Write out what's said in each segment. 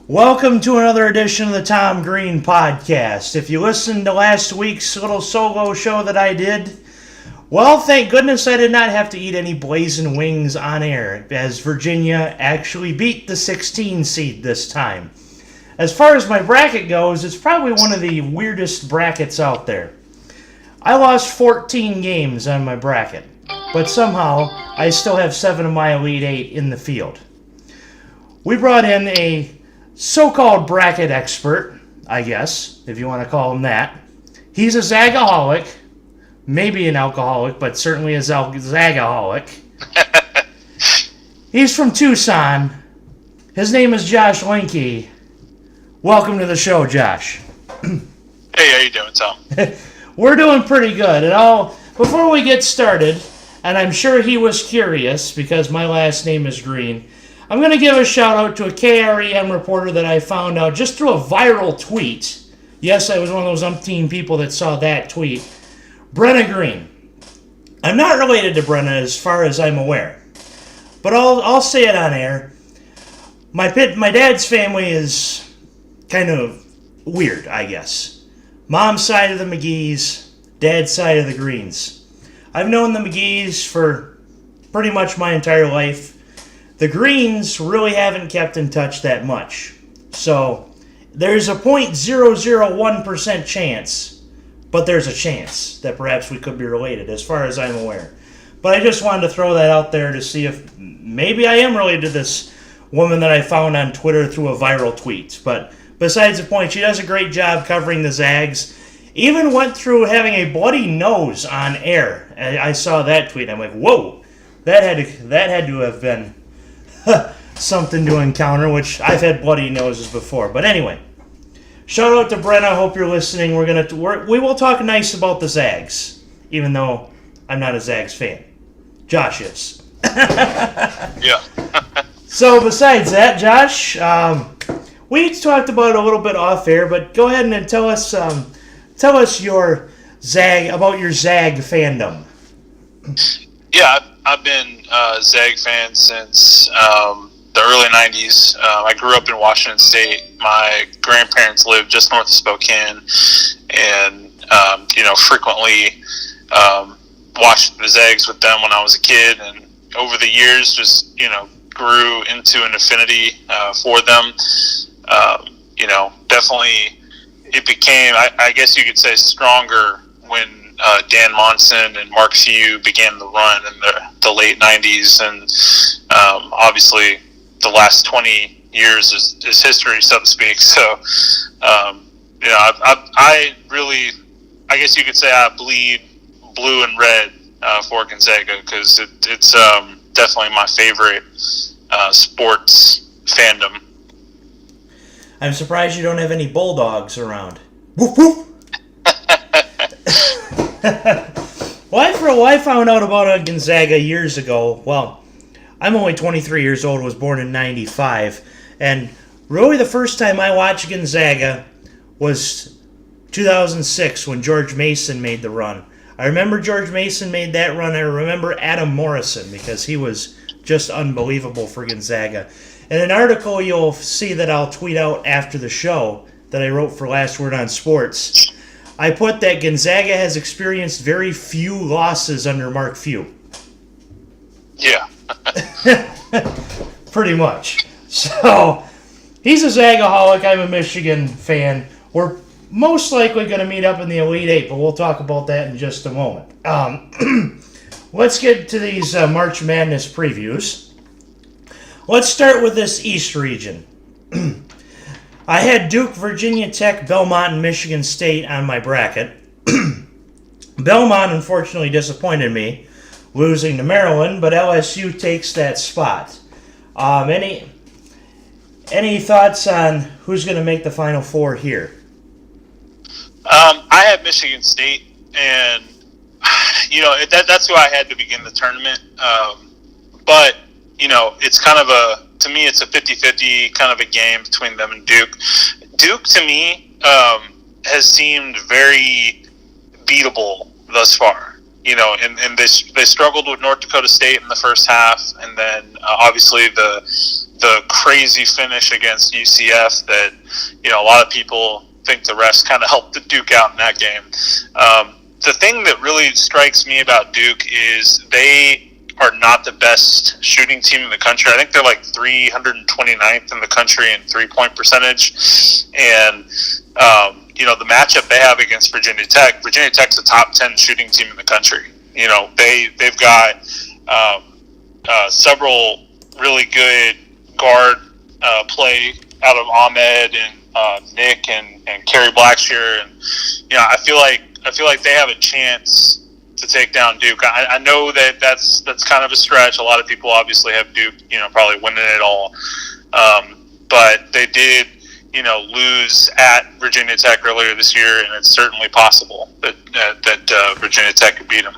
Welcome to another edition of the Tom Green Podcast. If you listened to last week's little solo show that I did, well, thank goodness I did not have to eat any blazing wings on air, as Virginia actually beat the 16 seed this time. As far as my bracket goes, it's probably one of the weirdest brackets out there. I lost 14 games on my bracket, but somehow I still have 7 of my Elite 8 in the field. We brought in a so-called bracket expert, I guess, if you want to call him that. He's a Zagaholic, maybe an alcoholic, but certainly a Zagaholic. He's from Tucson. His name is Josh Linke. Welcome to the show, Josh. Hey, how you doing, Tom? We're doing pretty good. Before we get started, and I'm sure he was curious because my last name is Green, I'm going to give a shout out to a KREM reporter that I found out just through a viral tweet. Yes, I was one of those umpteen people that saw that tweet. Brenna Green. I'm not related to Brenna as far as I'm aware, but I'll say it on air. My dad's family is kind of weird, I guess. Mom's side of the McGees, dad's side of the Greens. I've known the McGees for pretty much my entire life. The Greens really haven't kept in touch that much. So there's a 0.001% chance, but there's a chance that perhaps we could be related as far as I'm aware. But I just wanted to throw that out there to see if maybe I am related to this woman that I found on Twitter through a viral tweet. But besides the point, she does a great job covering the Zags. Even went through having a bloody nose on air. I saw that tweet. I'm like, whoa, that had to have been something to encounter, which I've had bloody noses before. But anyway, shout out to Brenna. Hope you're listening. We will talk nice about the Zags, even though I'm not a Zags fan. Josh is. Yeah. So besides that, Josh, we talked about it a little bit off air, but go ahead and tell us your Zag fandom. Yeah, I've been a Zag fan since the early 90s. I grew up in Washington State. My grandparents lived just north of Spokane, and frequently watched the Zags with them when I was a kid, and over the years just grew into an affinity for them. Definitely it became, I guess you could say, stronger when Dan Monson and Mark Few began the run in the late 90s, and obviously the last 20 years is history, so to speak. So, I really, I guess you could say I bleed blue and red for Gonzaga, because it's definitely my favorite sports fandom. I'm surprised you don't have any Bulldogs around. Woof woof! Well, I found out about Gonzaga years ago. Well, I'm only 23 years old, was born in 95, and really the first time I watched Gonzaga was 2006 when George Mason made the run. I remember George Mason made that run. I remember Adam Morrison because he was just unbelievable for Gonzaga. In an article you'll see that I'll tweet out after the show that I wrote for Last Word on Sports, I put that Gonzaga has experienced very few losses under Mark Few. Yeah. Pretty much. So, he's a Zagaholic. I'm a Michigan fan. We're most likely going to meet up in the Elite Eight, but we'll talk about that in just a moment. Let's get to these March Madness previews. Let's start with this East region. I had Duke, Virginia Tech, Belmont, and Michigan State on my bracket. Belmont unfortunately disappointed me, losing to Maryland, but LSU takes that spot. Any thoughts on who's going to make the Final Four here? I had Michigan State, and that's who I had to begin the tournament. But it's kind of to me, it's a 50-50 kind of a game between them and Duke. Duke, to me, has seemed very beatable thus far. And they struggled with North Dakota State in the first half, and then obviously the the crazy finish against UCF that, a lot of people think the refs kind of helped the Duke out in that game. The thing that really strikes me about Duke is they are not the best shooting team in the country. I think they're like 329th in the country in three-point percentage. And, the matchup they have against Virginia Tech's a top 10 shooting team in the country. They've got several really good guard play out of Ahmed and Nick and Kerry Blackshear. And, I feel like they have a chance to take down Duke. I know that's kind of a stretch. A lot of people obviously have Duke, probably winning it all. But they did, lose at Virginia Tech earlier this year, and it's certainly possible that Virginia Tech could beat them.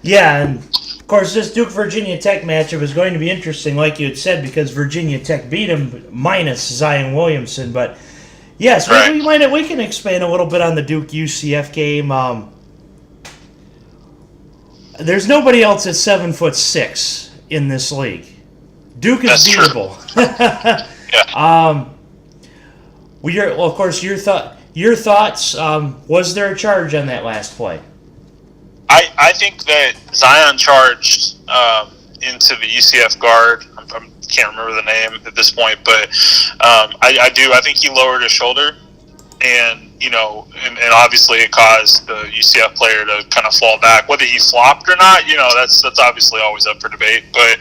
Yeah, and of course this Duke-Virginia Tech matchup is going to be interesting, like you had said, because Virginia Tech beat them minus Zion Williamson. But yes, right. we can expand a little bit on the Duke-UCF game. There's nobody else at 7'6" in this league. Duke is beatable. Yeah. Of course, your thoughts. Was there a charge on that last play? I think that Zion charged into the UCF guard. I can't remember the name at this point, but I do. I think he lowered his shoulder, and and obviously it caused the UCF player to kind of fall back. Whether he flopped or not, that's obviously always up for debate. But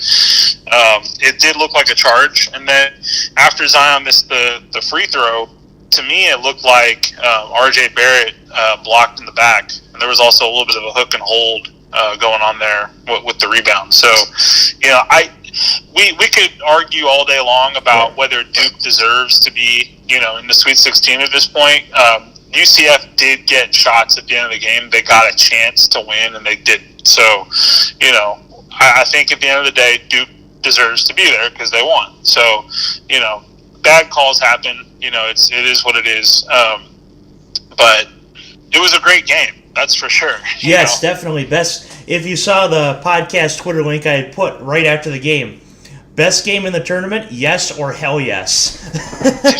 it did look like a charge. And then after Zion missed the free throw, to me it looked like R.J. Barrett blocked in the back, and there was also a little bit of a hook and hold going on there with the rebound. So, we could argue all day long about whether Duke deserves to be, in the Sweet 16 at this point. UCF did get shots at the end of the game. They got a chance to win, and they didn't. So, I think at the end of the day, Duke deserves to be there because they won. So, bad calls happen. It is what it is. But it was a great game. That's for sure. Yes, definitely. Best. If you saw the podcast Twitter link I had put right after the game, best game in the tournament, yes or hell yes.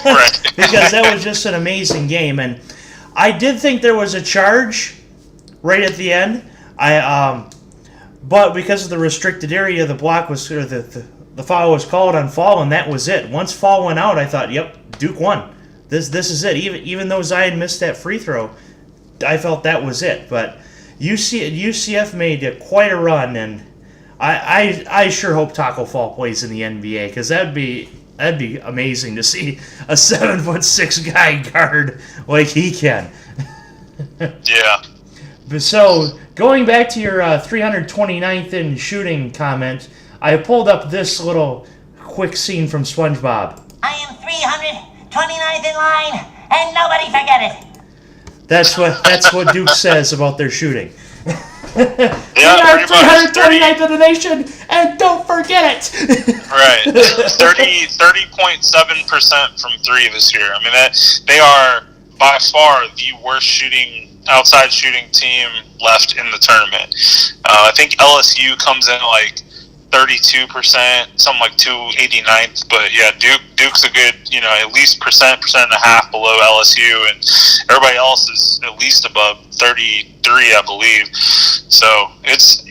Right. Because that was just an amazing game. And I did think there was a charge right at the end. But because of the restricted area, the block was, or the foul was called on fall, and that was it. Once fall went out, I thought, yep, Duke won. This is it. Even though Zion missed that free throw, I felt that was it. But UCF made quite a run, and I sure hope Taco Fall plays in the NBA, because that'd be amazing to see a 7'6" guy guard like he can. Yeah. So going back to your 329th in shooting comment, I pulled up this little quick scene from SpongeBob. I am 329th in line, and nobody forget it. That's what Duke says about their shooting. Yeah, we are 329th in the nation, and don't forget it. Right, 30.7% from three this year. I mean, they are by far the worst outside shooting team left in the tournament. I think LSU comes in like 32%, something like 289th. But yeah, Duke's a good, at least percent and a half below LSU, and everybody else is at least above 33, I believe. So it's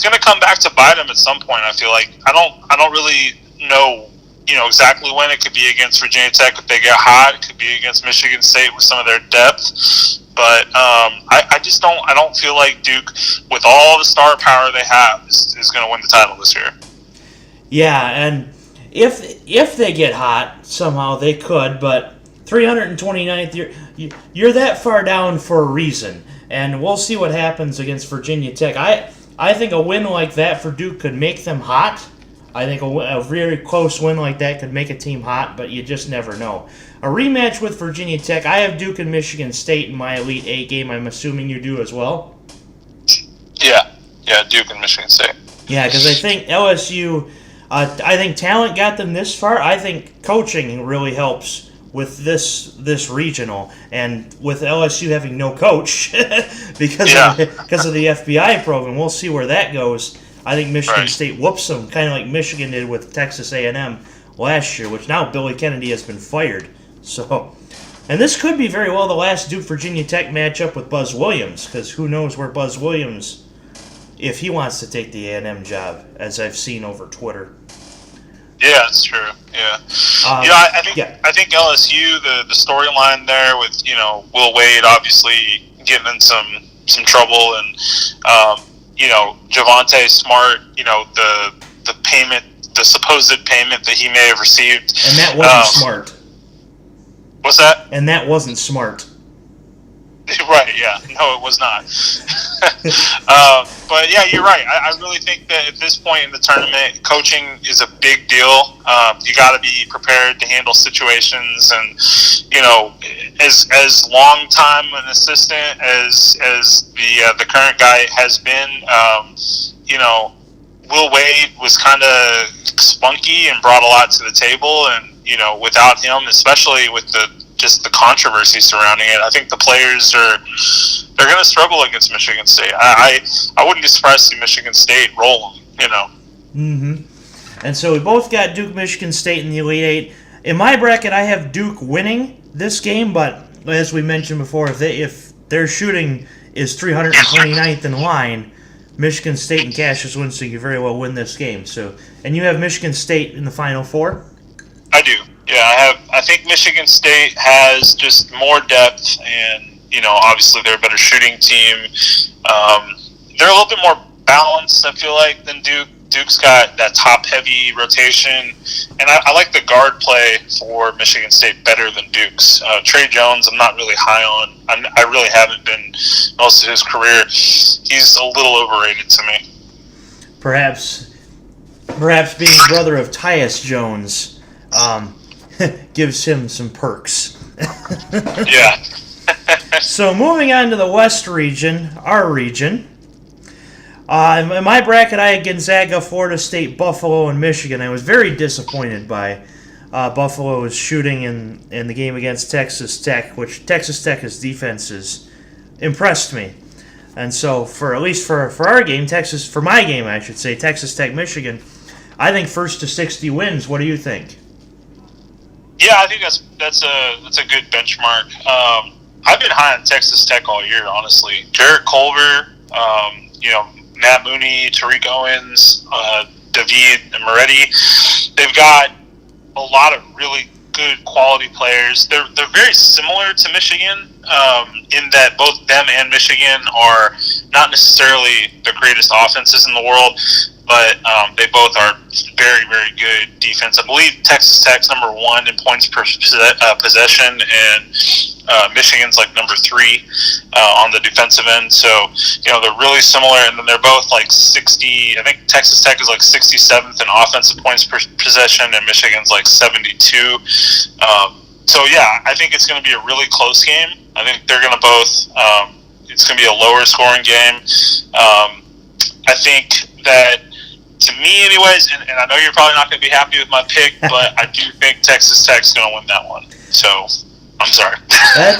going to come back to bite them at some point. I feel like I don't really know exactly when. It could be against Virginia Tech if they get hot. It could be against Michigan State with some of their depth. But I just don't feel like Duke, with all the star power they have, is going to win the title this year. Yeah, and if they get hot somehow, they could. But 329th, you're that far down for a reason, and we'll see what happens against Virginia Tech. I think a win like that for Duke could make them hot. I think a very close win like that could make a team hot, but you just never know. A rematch with Virginia Tech. I have Duke and Michigan State in my Elite Eight game. I'm assuming you do as well. Yeah, Duke and Michigan State. Yeah, because I think LSU. I think talent got them this far. I think coaching really helps with this regional, and with LSU having no coach because of the FBI program. We'll see where that goes. I think Michigan Right. State whoops them, kind of like Michigan did with Texas A&M last year, which now Billy Kennedy has been fired. So, and this could be very well the last Duke-Virginia Tech matchup with Buzz Williams, because who knows where Buzz Williams, if he wants to take the A&M job, as I've seen over Twitter. Yeah, that's true. Yeah, I think LSU, the storyline there with Will Wade obviously getting in some trouble, and Javonte Smart, the payment, the supposed payment that he may have received, and that wasn't smart. What's that? And that wasn't smart. Right, yeah. No, it was not. But, yeah, you're right. I really think that at this point in the tournament, coaching is a big deal. You got to be prepared to handle situations. And, as long time an assistant as the current guy has been, Will Wade was kind of spunky and brought a lot to the table. And, without him, especially with the controversy surrounding it, I think the players they're going to struggle against Michigan State. I wouldn't be surprised to see Michigan State roll them, Mm-hmm. And so we both got Duke, Michigan State in the Elite Eight. In my bracket, I have Duke winning this game, but as we mentioned before, if their shooting is 329th in line, Michigan State and Cassius Winston could very well win this game. So, and you have Michigan State in the Final Four? I do. Yeah, I think Michigan State has just more depth, and obviously they're a better shooting team. They're a little bit more balanced, I feel like, than Duke. Duke's got that top-heavy rotation, and I like the guard play for Michigan State better than Duke's. Trey Jones, I'm not really high on. I really haven't been most of his career. He's a little overrated to me. Perhaps being brother of Tyus Jones gives him some perks. Yeah. So moving on to the West region, our region. In my bracket, I had Gonzaga, Florida State, Buffalo, and Michigan. I was very disappointed by Buffalo's shooting in the game against Texas Tech, which Texas Tech's defenses impressed me. And so, at least for our game, for my game, I should say, Texas Tech, Michigan, I think first to 60 wins. What do you think? Yeah, I think that's a good benchmark. I've been high on Texas Tech all year, honestly. Jarrett Culver, Matt Mooney, Tariq Owens, David Moretti. They've got a lot of really good quality players. They're very similar to Michigan in that both them and Michigan are not necessarily the greatest offenses in the world, but they both are very, very good defense. I believe Texas Tech's number 1 in points per possession, and Michigan's like number 3 on the defensive end. So, they're really similar, and then they're both like 60. I think Texas Tech is like 67th in offensive points per possession, and Michigan's like 72. So, yeah, I think it's going to be a really close game. I think they're going to both it's going to be a lower scoring game. I think that, to me anyways, and I know you're probably not going to be happy with my pick, but I do think Texas Tech's going to win that one. So, I'm sorry.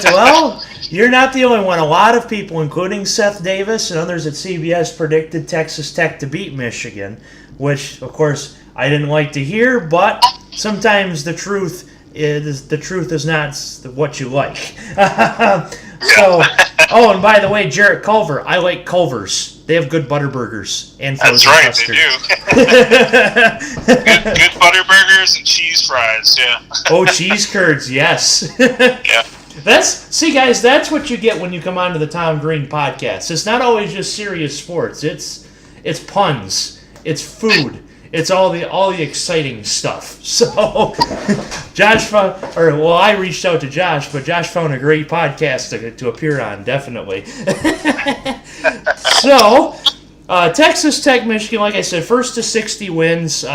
Well, you're not the only one. A lot of people, including Seth Davis and others at CBS, predicted Texas Tech to beat Michigan, which, of course, I didn't like to hear, but sometimes the truth is not what you like. So, and by the way, Jarrett Culver, I like Culver's. They have good butter burgers and frozen custard. That's right, they do. good butter burgers and cheese fries, yeah. Oh, cheese curds, yes. Yeah. See, guys, that's what you get when you come onto the Tom Green podcast. It's not always just serious sports. It's puns. It's food. It's all the exciting stuff. So, I reached out to Josh, but Josh found a great podcast to appear on, definitely. So, Texas Tech, Michigan, like I said, first to 60 wins.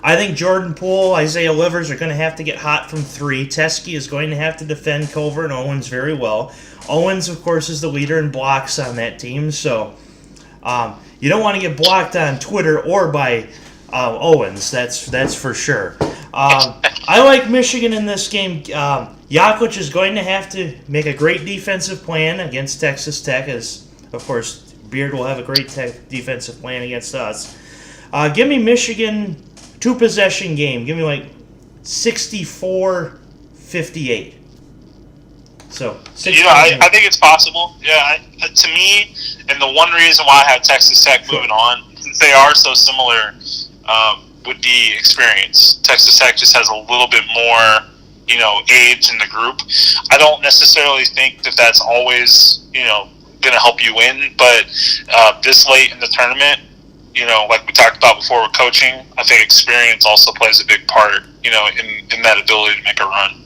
I think Jordan Poole, Isaiah Livers are going to have to get hot from 3. Teskey is going to have to defend Culver and Owens very well. Owens, of course, is the leader in blocks on that team, so you don't want to get blocked on Twitter or by Owens, that's for sure. I like Michigan in this game. Yaklich is going to have to make a great defensive plan against Texas Tech, as, of course, Beard will have a great defensive plan against us. Give me Michigan 2-possession game. Give me like 64-58. So, I think it's possible. Yeah, to me, and the one reason why I have Texas Tech moving on, since they are so similar, would be experience. Texas Tech just has a little bit more, age in the group. I don't necessarily think that that's always, going to help you win, but this late in the tournament, like we talked about before with coaching, I think experience also plays a big part, in that ability to make a run.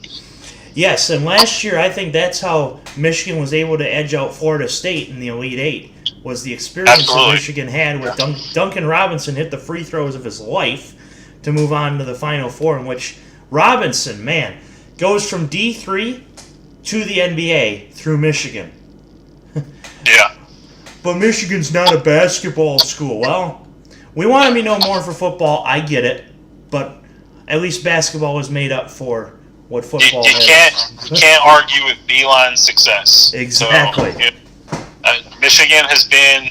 Yes, and last year I think that's how Michigan was able to edge out Florida State in the Elite Eight, was the experience that Michigan had with Duncan Robinson hit the free throws of his life to move on to the Final Four, in which Robinson, man, goes from D3 to the NBA through Michigan. Yeah. But Michigan's not a basketball school. Well, we want to be no more for football. I get it. But at least basketball was made up for what football is. You can't argue with Beeline's success. Exactly. So, Michigan has been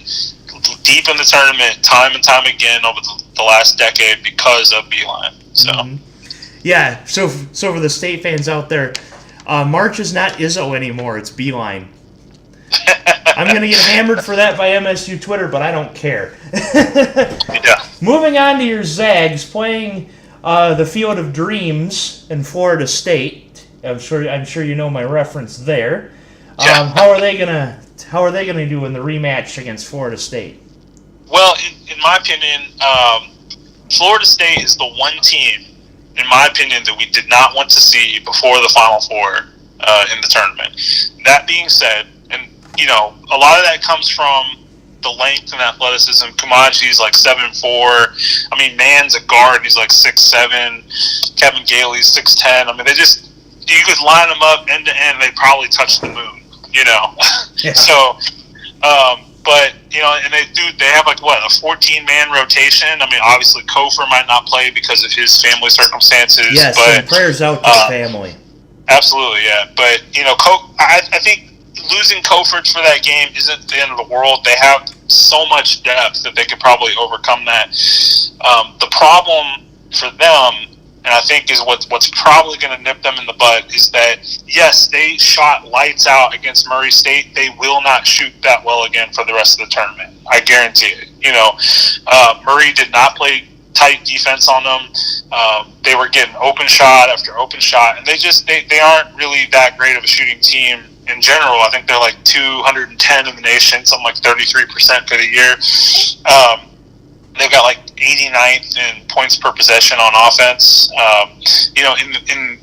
deep in the tournament time and time again over the last decade because of Beeline. So. Mm-hmm. Yeah, so for the state fans out there, March is not Izzo anymore, it's Beeline. I'm going to get hammered for that by MSU Twitter, but I don't care. Yeah. Moving on to your Zags, playing the Field of Dreams in Florida State. I'm sure you know my reference there. Yeah. How are they gonna do in the rematch against Florida State? Well, in my opinion, Florida State is the one team, in my opinion, that we did not want to see before the Final Four in the tournament. That being said, and a lot of that comes from the length and athleticism. Kamaji's like 7'4". I mean, Mann's a guard. He's like 6'7". Kevin Gailey's 6'10". I mean, you could line them up end to end. They probably touch the moon. Yeah. So, but and they have like what, a 14-man rotation. I mean, obviously Kofor might not play because of his family circumstances. Yes, but and prayers out to the family. Absolutely, yeah. But I think losing Kofor for that game isn't the end of the world. They have so much depth that they could probably overcome that. The problem for them, and I think is what's probably going to nip them in the butt, is that, yes, they shot lights out against Murray State. They will not shoot that well again for the rest of the tournament. I guarantee it. Murray did not play tight defense on them. They were getting open shot after open shot, and they aren't really that great of a shooting team in general. I think they're like 210 in the nation, something like 33% for the year. They've got like 89th in points per possession on offense. In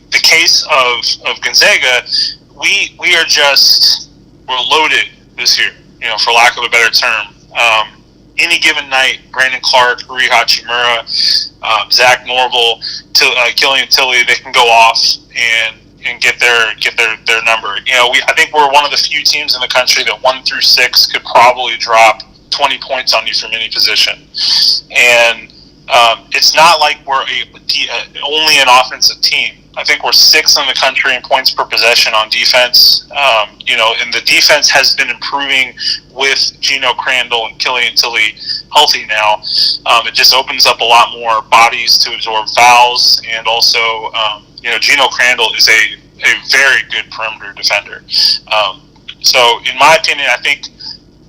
the case of Gonzaga, we're loaded this year, for lack of a better term. Any given night, Brandon Clark, Rui Hachimura, Zach Norville, Killian Tilly, they can go off and get their number. I think we're one of the few teams in the country that 1 through 6 could probably drop 20 points on you from any position. And it's not like we're only an offensive team. I think we're 6th in the country in points per possession on defense. And the defense has been improving with Gino Crandall and Killian Tilly healthy now. It just opens up a lot more bodies to absorb fouls, and also, Gino Crandall is a very good perimeter defender. So, in my opinion, I think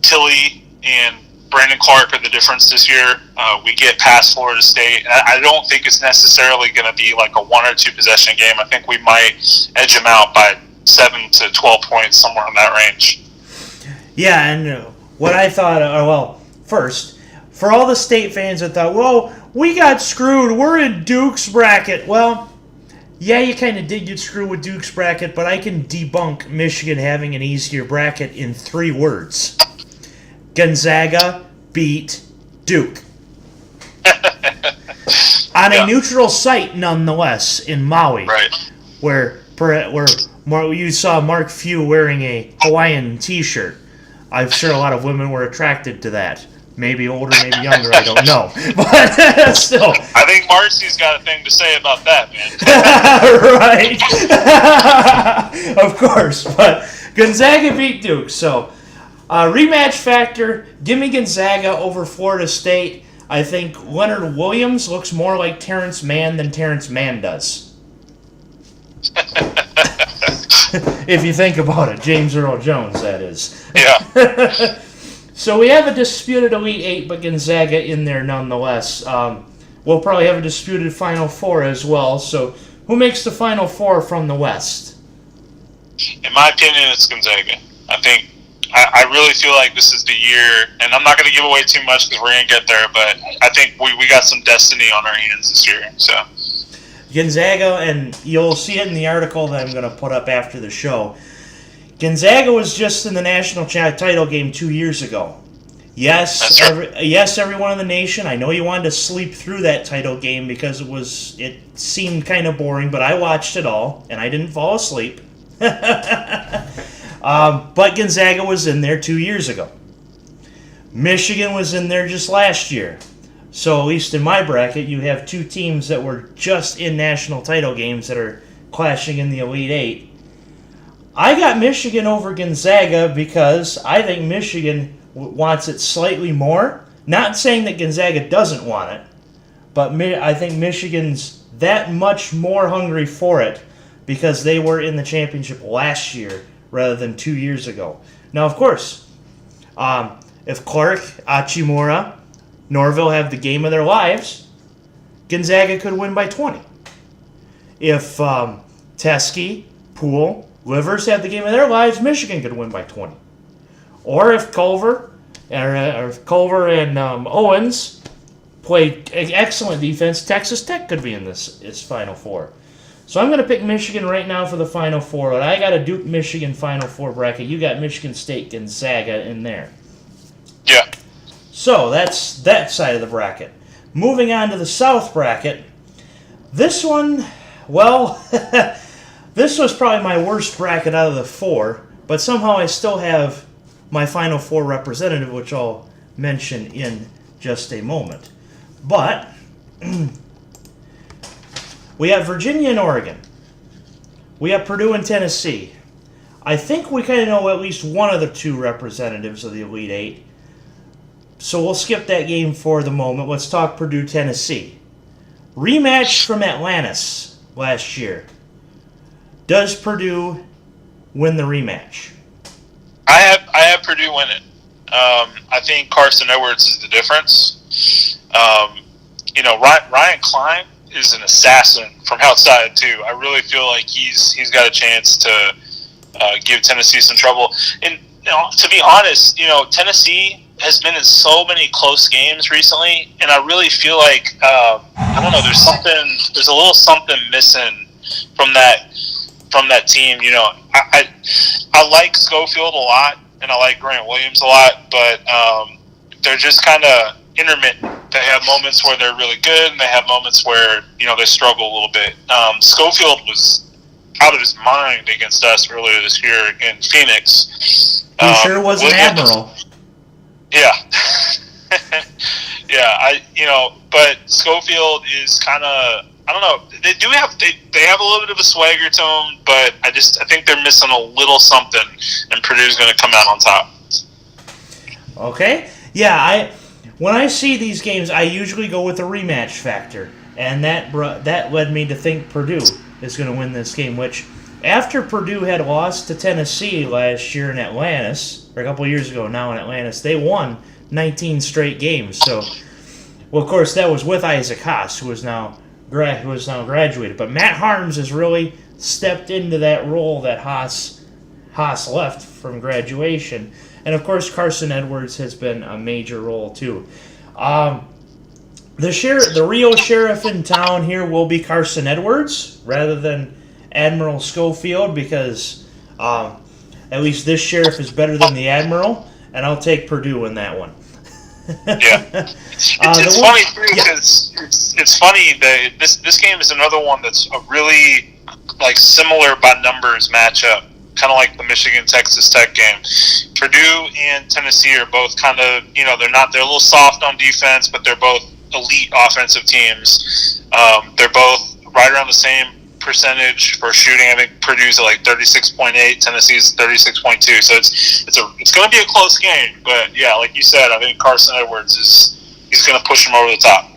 Tilly and Brandon Clark are the difference this year. We get past Florida State. I don't think it's necessarily going to be like a 1 or 2 possession game. I think we might edge them out by 7 to 12 points, somewhere in that range. Yeah, and what I thought, first, for all the State fans that thought, well, we got screwed, we're in Duke's bracket. Well, yeah, you kind of did get screwed with Duke's bracket, but I can debunk Michigan having an easier bracket in 3 words. Gonzaga beat Duke. On a neutral site, nonetheless, in Maui. Right. Where you saw Mark Few wearing a Hawaiian t-shirt. I'm sure a lot of women were attracted to that. Maybe older, maybe younger, I don't know. But still. I think Marcy's got a thing to say about that, man. Right. Of course. But Gonzaga beat Duke, so... Rematch factor, give me Gonzaga over Florida State. I think Leonard Williams looks more like Terrence Mann than Terrence Mann does. If you think about it. James Earl Jones, that is. Yeah. So we have a disputed Elite Eight, but Gonzaga in there nonetheless. We'll probably have a disputed Final Four as well. So who makes the Final Four from the West? In my opinion, it's Gonzaga. I really feel like this is the year, and I'm not going to give away too much because we're going to get there, but I think we got some destiny on our hands this year. So Gonzaga, and you'll see it in the article that I'm going to put up after the show. Gonzaga was just in the national title game 2 years ago. Yes, everyone in the nation. I know you wanted to sleep through that title game because it seemed kind of boring, but I watched it all and I didn't fall asleep. But Gonzaga was in there 2 years ago. Michigan was in there just last year. So at least in my bracket, you have two teams that were just in national title games that are clashing in the Elite Eight. I got Michigan over Gonzaga because I think Michigan wants it slightly more. Not saying that Gonzaga doesn't want it, but I think Michigan's that much more hungry for it because they were in the championship last year rather than 2 years ago. Now, of course, if Clark, Achimura, Norville have the game of their lives, Gonzaga could win by 20. If Teskey, Poole, Livers have the game of their lives, Michigan could win by 20. Or if Culver and Owens play excellent defense, Texas Tech could be in this Final Four. So I'm going to pick Michigan right now for the Final Four, but I got a Duke Michigan Final Four bracket. You got Michigan State Gonzaga in there. yeah. So that's that side of the bracket. Moving on to the South bracket. This one, well, this was probably my worst bracket out of the four, but somehow I still have my Final Four representative, which I'll mention in just a moment. But we have Virginia and Oregon. We have Purdue and Tennessee. I think we kind of know at least one of the two representatives of the Elite Eight. So we'll skip that game for the moment. Let's talk Purdue-Tennessee. Rematch from Atlantis last year. Does Purdue win the rematch? I have Purdue winning. I think Carson Edwards is the difference. Ryan Klein is an assassin from outside too. I really feel like he's got a chance to give Tennessee some trouble. And to be honest, Tennessee has been in so many close games recently, and I really feel like I don't know. There's a little something missing from that team. I like Schofield a lot, and I like Grant Williams a lot, but they're just kind of intermittent. They have moments where they're really good, and they have moments where they struggle a little bit. Schofield was out of his mind against us earlier this year in Phoenix. He sure was an admiral. Yeah. Yeah, but Schofield is kind of, I don't know, they have a little bit of a swagger to them, but I think they're missing a little something, and Purdue's going to come out on top. Okay. Yeah, when I see these games, I usually go with the rematch factor, and that led me to think Purdue is going to win this game, which after Purdue had lost to Tennessee last year in Atlantis, or a couple years ago now in Atlantis, they won 19 straight games. So, well, of course, that was with Isaac Haas, who is now graduated. But Matt Harms has really stepped into that role that Haas left from graduation. And, of course, Carson Edwards has been a major role, too. The real sheriff in town here will be Carson Edwards rather than Admiral Schofield, because at least this sheriff is better than the Admiral, and I'll take Purdue in that one. Yeah. It's funny, too, because it's funny that this game is another one that's a really similar by numbers matchup, kind of like the Michigan-Texas Tech game. Purdue and Tennessee are both kind of, they're a little soft on defense, but they're both elite offensive teams. They're both right around the same percentage for shooting. I think Purdue's at like 36.8, Tennessee's 36.2. So it's going to be a close game. But yeah, like you said, I think Carson Edwards he's going to push him over the top.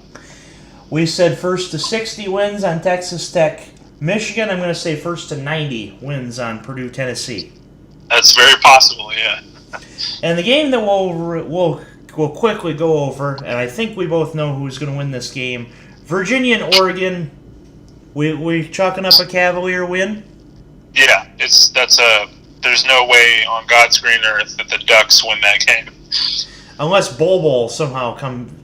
We said first to 60 wins on Texas Tech, Michigan. I'm going to say first to 90 wins on Purdue, Tennessee. That's very possible, yeah. And the game that we'll quickly go over, and I think we both know who's going to win this game, Virginia and Oregon. We chalking up a Cavalier win? Yeah, there's no way on God's green earth that the Ducks win that game. Unless Bol somehow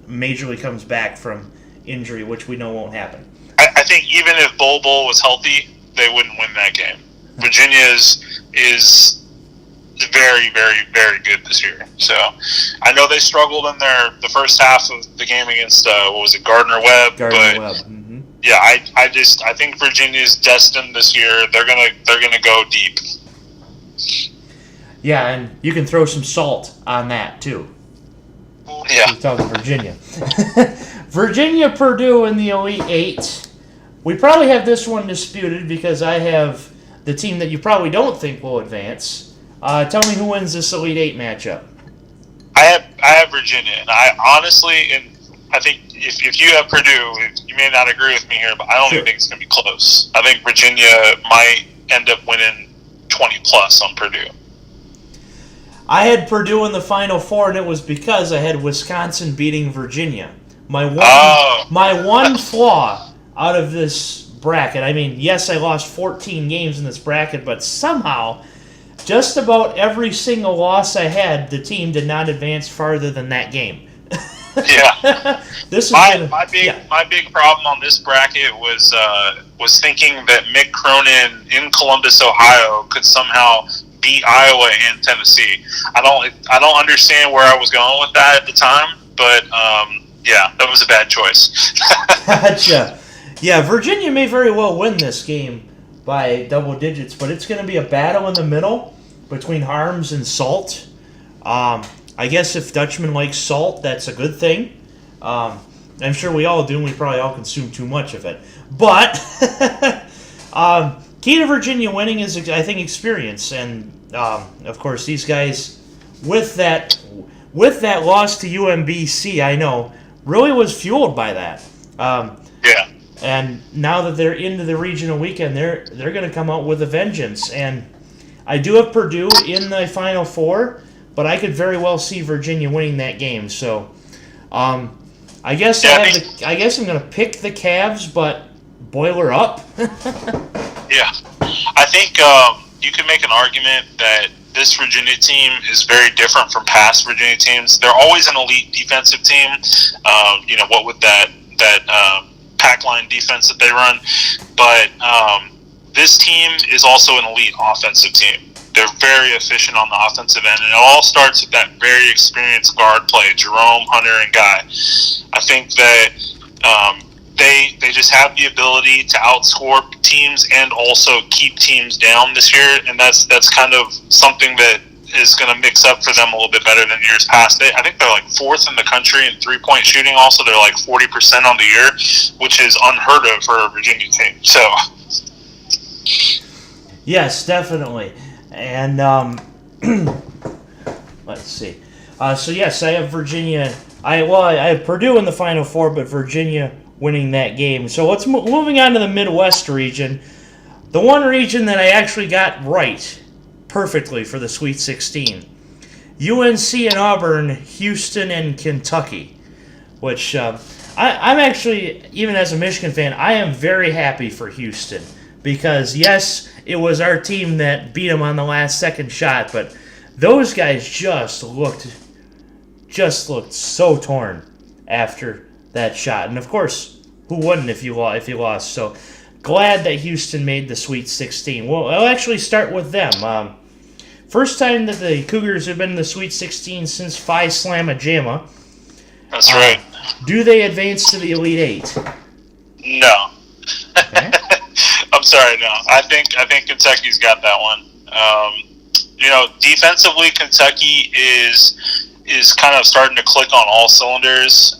majorly comes back from injury, which we know won't happen. I think even if Bol was healthy, they wouldn't win that game. Virginia is very, very, very good this year. So I know they struggled in the first half of the game against Gardner-Webb. Mm-hmm. Yeah, I think Virginia is destined this year. They're gonna go deep. Yeah, and you can throw some salt on that too. Yeah. We're talking Virginia. Virginia, Purdue in the Elite Eight. We probably have this one disputed because I have the team that you probably don't think will advance. Tell me who wins this Elite Eight matchup. I have Virginia, and I honestly, and I think if you have Purdue, you may not agree with me here, but I don't even think it's going to be close. I think Virginia might end up winning 20-plus on Purdue. I had Purdue in the Final Four, and it was because I had Wisconsin beating Virginia. My one flaw out of this bracket, I mean, yes, I lost 14 games in this bracket, but somehow, just about every single loss I had, the team did not advance farther than that game. Yeah. My big problem on this bracket was thinking that Mick Cronin in Columbus, Ohio, could somehow beat Iowa and Tennessee. I don't understand where I was going with that at the time, but yeah, that was a bad choice. Gotcha. Yeah, Virginia may very well win this game by double digits, but it's going to be a battle in the middle between Harms and Salt. I guess if Dutchman likes salt, that's a good thing. I'm sure we all do, and we probably all consume too much of it. But key to Virginia winning is, I think, experience. And, of course, these guys, with that loss to UMBC, I know, really was fueled by that. Yeah. And now that they're into the regional weekend, they're going to come out with a vengeance. And I do have Purdue in the Final Four, but I could very well see Virginia winning that game. So, I guess I guess I'm going to pick the Cavs, but boiler up. Yeah, I think you could make an argument that this Virginia team is very different from past Virginia teams. They're always an elite defensive team. What with that pack line defense that they run, but this team is also an elite offensive team. They're very efficient on the offensive end, and it all starts with that very experienced guard play, Jerome, Hunter, and Guy. I think that they just have the ability to outscore teams and also keep teams down this year, and that's kind of something that is going to mix up for them a little bit better than years past. I think they're like fourth in the country in three-point shooting. Also, they're like 40% on the year, which is unheard of for a Virginia team. So, yes, definitely. And let's see. So yes, I have Virginia. I have Purdue in the Final Four, but Virginia winning that game. So let's moving on to the Midwest region, the one region that I actually got right perfectly for the Sweet 16. UNC and Auburn, Houston and Kentucky, which I'm actually, even as a Michigan fan, I am very happy for Houston because, yes, it was our team that beat them on the last second shot, but those guys just looked so torn after that shot. And, of course, who wouldn't if you lost? So glad that Houston made the Sweet 16. Well, I'll actually start with them. First time that the Cougars have been in the Sweet 16 since Phi Slamma Jamma. That's right. Do they advance to the Elite Eight? No. Okay. I'm sorry, no. I think Kentucky's got that one. Defensively, Kentucky is kind of starting to click on all cylinders.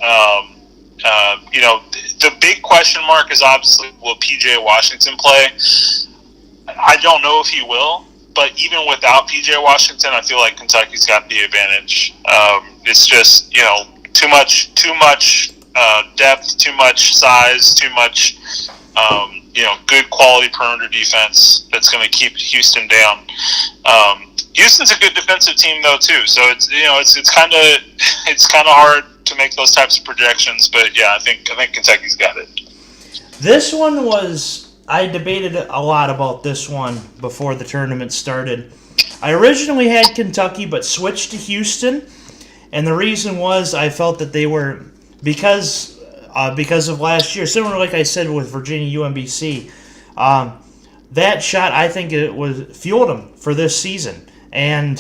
The big question mark is obviously, will P.J. Washington play? I don't know if he will, but even without P.J. Washington, I feel like Kentucky's got the advantage. It's just, too much depth, too much size, too much, good quality perimeter defense that's going to keep Houston down. Houston's a good defensive team though too, so it's kind of hard to make those types of projections. But yeah, I think Kentucky's got it. This one I debated a lot about this one before the tournament started. I originally had Kentucky, but switched to Houston, and the reason was I felt that they were because of last year, similar like I said with Virginia UMBC. That shot, I think it fueled them for this season, and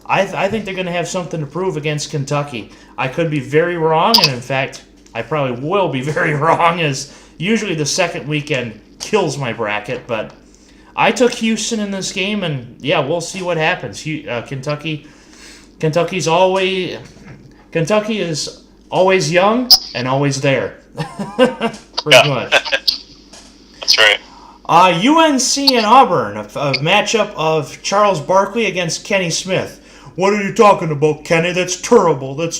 I think they're going to have something to prove against Kentucky. I could be very wrong, and in fact, I probably will be very wrong, as usually the second weekend kills my bracket, but I took Houston in this game, and yeah, we'll see what happens. Kentucky is always young and always there. Pretty much. That's right. UNC and Auburn, a matchup of Charles Barkley against Kenny Smith. What are you talking about, Kenny? That's terrible. What,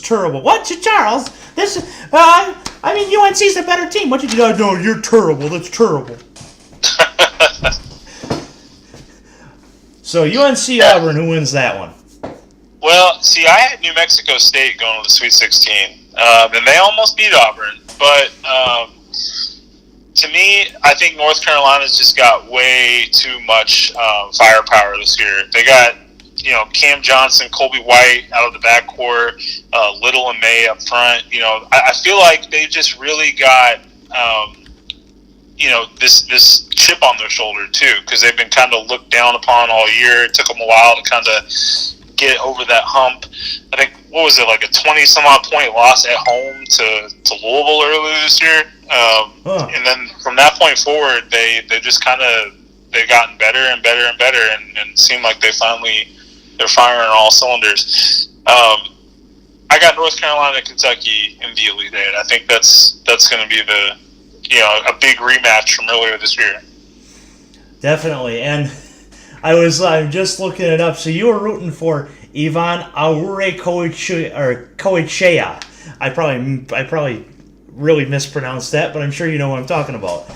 Charles? UNC's a better team. What did you do? No, you're terrible. That's terrible. So UNC Auburn, who wins that one? Well, see, I had New Mexico State going to the Sweet 16, and they almost beat Auburn. But to me, I think North Carolina's just got way too much firepower this year. They got, Cam Johnson, Colby White out of the backcourt, Little and May up front. I feel like they just really got, this chip on their shoulder too, because they've been kind of looked down upon all year. It took them a while to kind of get over that hump. I think, what was it, like a 20-some-odd point loss at home to Louisville earlier this year? And then from that point forward, they've gotten better and better and better, and seem like they're firing on all cylinders. I got North Carolina and Kentucky in the Elite Eight. I think that's going to be a big rematch from earlier this year. Definitely, and I'm just looking it up. So you were rooting for Ivan Koichea. I probably really mispronounced that, but I'm sure you know what I'm talking about.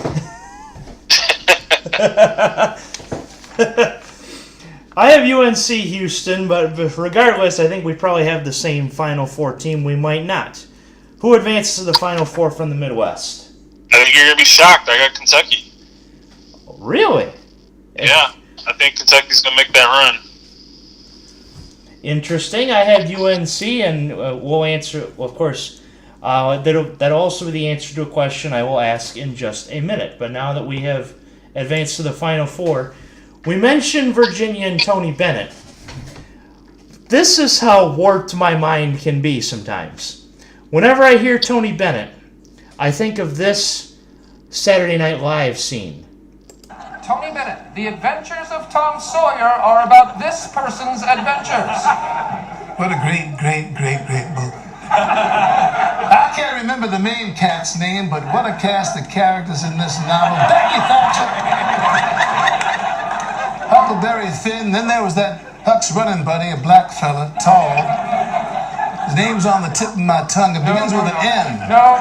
I have UNC Houston, but regardless, I think we probably have the same Final Four team. We might not. Who advances to the Final Four from the Midwest? I think you're going to be shocked. I got Kentucky. Really? Yeah, I think Kentucky's going to make that run. Interesting. I had UNC, and we'll answer, of course, that'll also be the answer to a question I will ask in just a minute. But now that we have advanced to the Final Four, we mentioned Virginia and Tony Bennett. This is how warped my mind can be sometimes. Whenever I hear Tony Bennett, I think of this Saturday Night Live scene. Tony Bennett, the adventures of Tom Sawyer are about this person's adventures. What a great book. I can't remember the main cat's name, but what a cast of characters in this novel. Becky Thatcher, Huckleberry Finn, then there was that Huck's running buddy, a black fella, tall. His name's on the tip of my tongue. It begins with an N. No.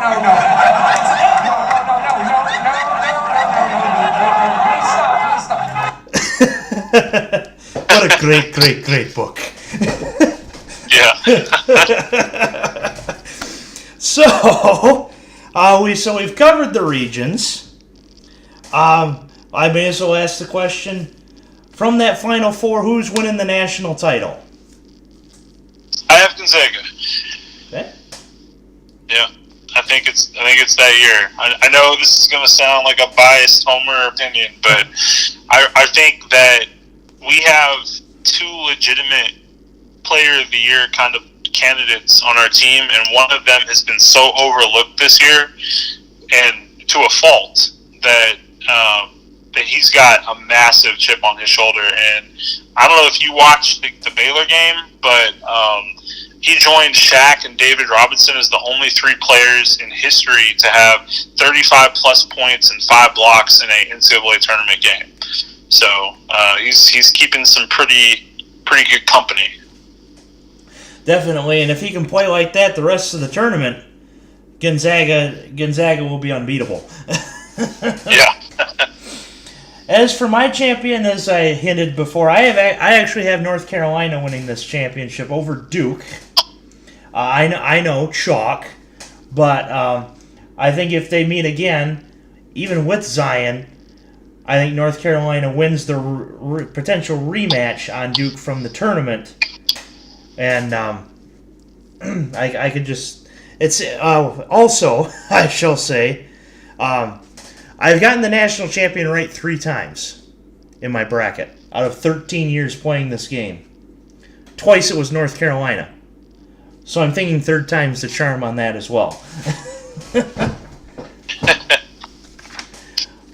What a great book. Yeah. So we've covered the regions. I may as well ask the question, from that Final Four, who's winning the national title? I have Gonzaga. Okay. Yeah, I think it's that year. I know this is going to sound like a biased homer opinion, but I think that we have two legitimate Player of the Year kind of candidates on our team, and one of them has been so overlooked this year, and to a fault, that he's got a massive chip on his shoulder. And I don't know if you watched the Baylor game, but he joined Shaq and David Robinson as the only 3 players in history to have 35-plus points and 5 blocks in a NCAA tournament game. So he's keeping some pretty good company. Definitely, and if he can play like that the rest of the tournament, Gonzaga will be unbeatable. Yeah. As for my champion, as I hinted before, I actually have North Carolina winning this championship over Duke. I know, chalk, but I think if they meet again, even with Zion, I think North Carolina wins the potential rematch on Duke from the tournament, and I could just. It's also, I shall say, I've gotten the national champion right 3 times in my bracket out of 13 years playing this game. Twice it was North Carolina. So I'm thinking 3rd time's the charm on that as well.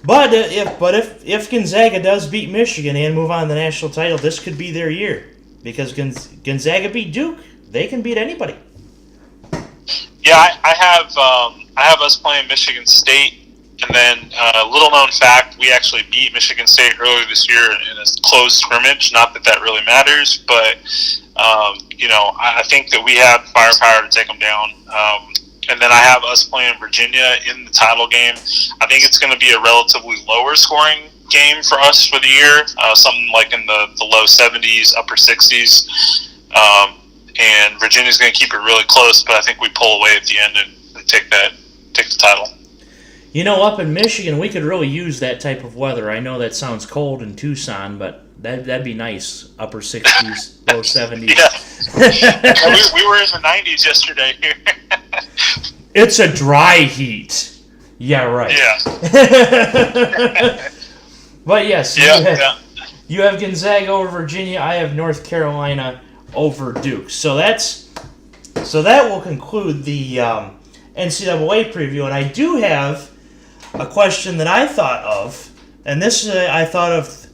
But if Gonzaga does beat Michigan and move on to the national title, this could be their year. Because Gonzaga beat Duke, they can beat anybody. Yeah, I have us playing Michigan State, and then little known fact, we actually beat Michigan State earlier this year in a closed scrimmage. Not that that really matters, but I think that we have firepower to take them down. And then I have us playing Virginia in the title game. I think it's going to be a relatively lower scoring game for us for the year, something like in the low 70s, upper 60s. And Virginia's going to keep it really close, but I think we pull away at the end and take the title. Up in Michigan, we could really use that type of weather. I know that sounds cold in Tucson, but that'd be nice. Upper 60s, low 70s. Yeah. we were in the 90s yesterday here. It's a dry heat. Yeah, right. Yeah. But yes, you have Gonzaga over Virginia. I have North Carolina over Duke. So that will conclude the NCAA preview. And I do have a question that I thought of, and this I thought of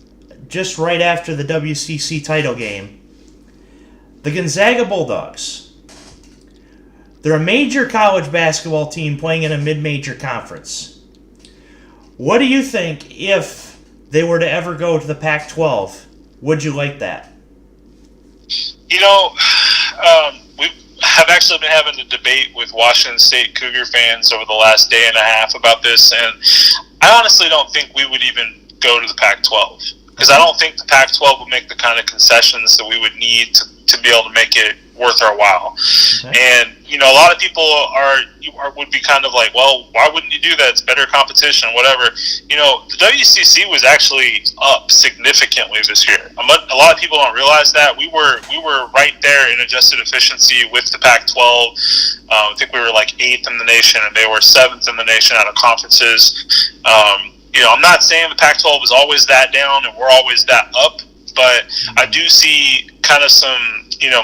just right after the WCC title game. The Gonzaga Bulldogs. They're a major college basketball team playing in a mid-major conference. What do you think if they were to ever go to the Pac-12? Would you like that? We have actually been having a debate with Washington State Cougar fans over the last day and a half about this, and I honestly don't think we would even go to the Pac-12 because I don't think the Pac-12 would make the kind of concessions that we would need to be able to make it worth our while. Okay. And a lot of people would be kind of like, well, why wouldn't you do that? It's better competition, whatever. The WCC was actually up significantly this year. A lot of people don't realize that we were right there in adjusted efficiency with the Pac-12. I think we were like 8th in the nation, and they were 7th in the nation out of conferences. I'm not saying the Pac-12 is always that down and we're always that up, but I do see kind of some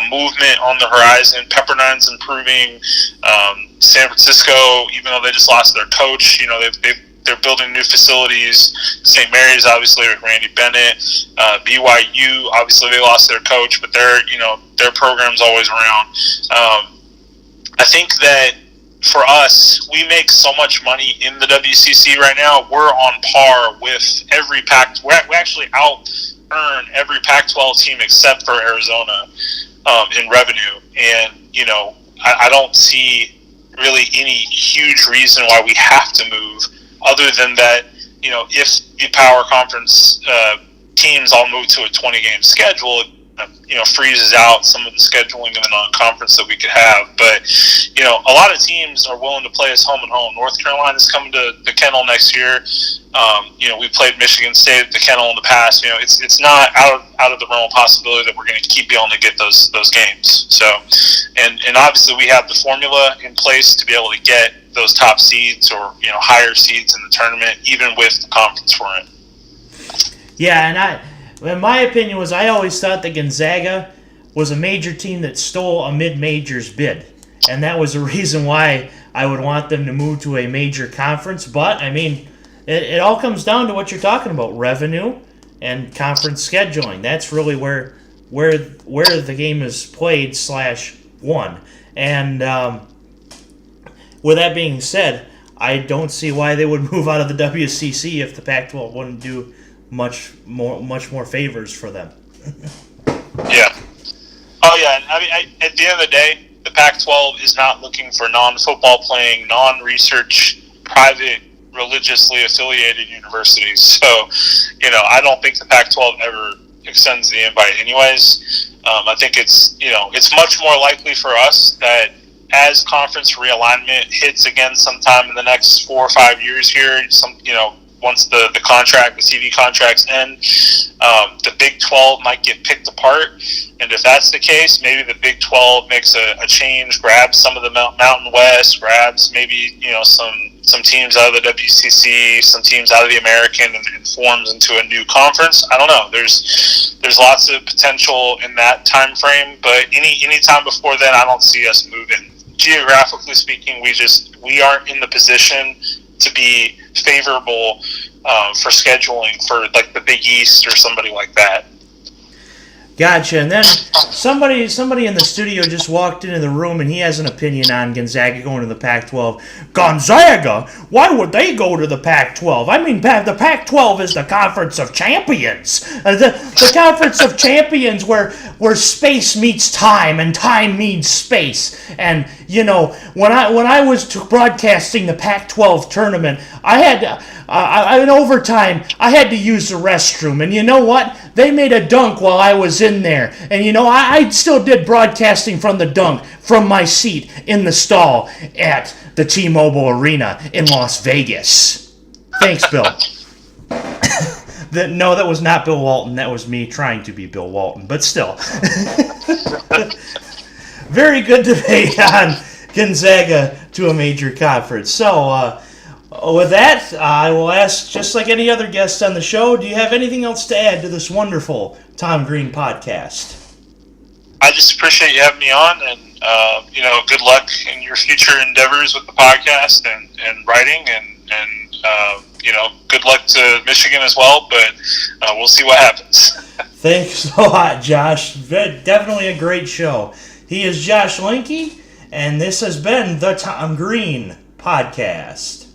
movement on the horizon. Pepperdine's improving. San Francisco, even though they just lost their coach, they're building new facilities. St. Mary's, obviously, with Randy Bennett. BYU, obviously, they lost their coach, but their program's always around. I think that for us, we make so much money in the WCC right now. We're on par with every Pac. We actually out-earn every Pac-12 team except for Arizona in revenue. And, I don't see really any huge reason why we have to move other than that, if the power conference teams all move to a 20-game schedule, freezes out some of the scheduling in the non-conference that we could have. But, a lot of teams are willing to play us home and home. North Carolina's coming to the Kennel next year. We played Michigan State at the Kennel in the past. It's not out of the realm of possibility that we're going to keep being able to get those games. So, and obviously we have the formula in place to be able to get those top seeds or, higher seeds in the tournament, even with the conference we're in. Yeah, and my opinion was I always thought that Gonzaga was a major team that stole a mid-majors bid. And that was the reason why I would want them to move to a major conference. But, it all comes down to what you're talking about, revenue and conference scheduling. That's really where the game is played / won. And with that being said, I don't see why they would move out of the WCC if the Pac-12 wouldn't do much more favors for them. Yeah. Oh, yeah. I mean, at the end of the day, the Pac-12 is not looking for non-football playing, non-research, private, religiously affiliated universities. So, I don't think the Pac-12 ever extends the invite anyways. I think it's much more likely for us that as conference realignment hits again sometime in the next 4 or 5 years here, once the TV contracts end, the Big 12 might get picked apart. And if that's the case, maybe the Big 12 makes a change, grabs some of the Mountain West, grabs maybe, some teams out of the WCC, some teams out of the American, and forms into a new conference. I don't know. There's lots of potential in that time frame, but any time before then, I don't see us moving. Geographically speaking, we aren't in the position to be favorable for scheduling for like the Big East or somebody like that. Gotcha. And then somebody in the studio just walked into the room and he has an opinion on Gonzaga going to the Pac-12. Gonzaga? Why would they go to the Pac-12? I mean, the Pac-12 is the Conference of Champions. The Conference of Champions where space meets time and time meets space. And, when I was broadcasting the Pac-12 tournament, in overtime, I had to use the restroom. And you know what? They made a dunk while I was in there. And, I still did broadcasting from the dunk, from my seat in the stall at the T-Mobile Arena in Las Vegas. Thanks, Bill. No, that was not Bill Walton. That was me trying to be Bill Walton. But still. Very good debate on Gonzaga to a major conference. So, with that, I will ask, just like any other guest on the show, do you have anything else to add to this wonderful Tom Green podcast? I just appreciate you having me on, and good luck in your future endeavors with the podcast and writing, and good luck to Michigan as well. But we'll see what happens. Thanks a lot, Josh. Definitely a great show. He is Josh Linke, and this has been the Tom Green podcast.